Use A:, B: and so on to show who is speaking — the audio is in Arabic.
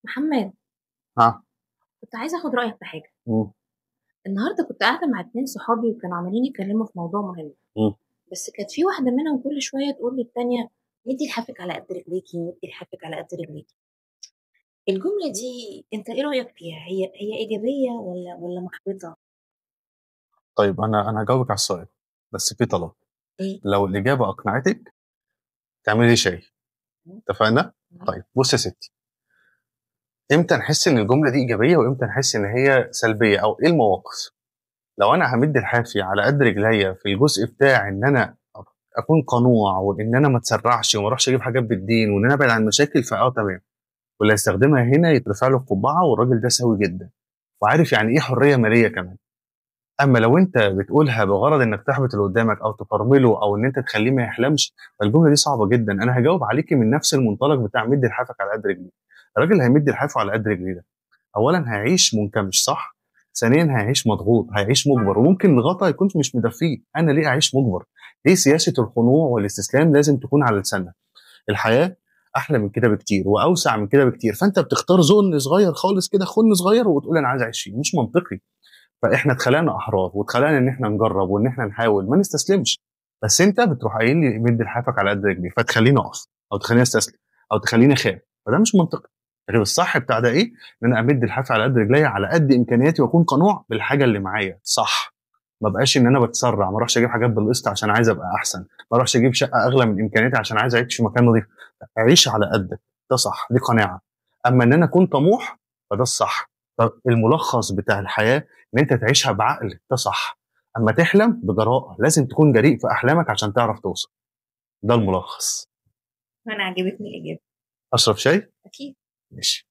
A: محمد،
B: ها.
A: كنت عايزة اخد رأيك في حاجة.
B: مم.
A: النهاردة كنت قاعدة مع اتنين صحابي وكانوا عمالين يتكلموا في موضوع مهم.
B: مم.
A: بس كانت في واحدة منهم كل شوية تقول للتانية: مدي لحافك على قد رجليكي، مدي لحافك على قد رجليكي. الجملة دي انت ايه رأيك فيها؟ هي إيجابية ولا محبطة؟
B: طيب انا هجاوبك على السؤال، بس في طلب.
A: ايه؟
B: لو الاجابه اقنعتك تعملي شاي. اتفقنا؟ طيب بص يا ستي، امتى نحس ان الجمله دي ايجابيه وامتى نحس ان هي سلبيه او ايه المواقف؟ لو انا همد الحافي على قد رجليا في الجزء بتاع ان انا اكون قنوع وان انا ما اتسرعش وما اروحش اجيب حاجات بالدين وان انا ابعد عن المشاكل، تمام. واللي هيستخدمها هنا يترفع له القبعه، والراجل ده سوي جدا وعارف يعني ايه حريه ماليه كمان. اما لو انت بتقولها بغرض انك تحبط اللي قدامك او تفرمله او ان انت تخليه ما يحلمش، فالجمله دي صعبه جدا. انا هجاوب عليكي من نفس المنطلق بتاع مد لحافك على قد رجليه. الراجل اللي هيمد لحافه على قد رجليه ده اولا هيعيش منكمش، صح؟ ثانيا هيعيش مضغوط، هيعيش مجبر، وممكن الغطا يكون مش مدفيه. انا ليه اعيش مجبر؟ ليه سياسه الخنوع والاستسلام لازم تكون على لساننا؟ الحياه احلى من كده بكتير واوسع من كده بكتير، فانت بتختار زون صغير خالص كده، خن صغير، وتقول انا عايز اعيش فيه. مش منطقي. فاحنا اتخلقنا احرار واتخلقنا ان احنا نجرب وان احنا نحاول ما نستسلمش. بس انت بتروح قايل لي مد لحافك على قد رجلي فتخليني اقف او تخليني استسلم او تخليني اخاف، فده مش منطقي. غير الصح بتاع ده ايه؟ ان انا امد الحافي على قد رجلي على قد امكانياتي واكون قنوع بالحاجه اللي معايا، صح؟ ما بقاش ان انا بتسرع، ما اروحش اجيب حاجات بالقسط عشان عايز ابقى احسن، ما اروحش اجيب شقه اغلى من امكانياتي عشان عايز اعيش في مكان نظيف. اعيش على قدك، ده صح، دي قناعه. اما ان انا اكون طموح فده الصح. فالملخص بتاع الحياه ان انت تعيشها بعقل، ده صح. اما تحلم بجراءه، لازم تكون جريء في احلامك عشان تعرف توصل. ده الملخص.
A: انا عجبتني الإجابة.
B: اشرب شاي.
A: اكيد.
B: ماشي.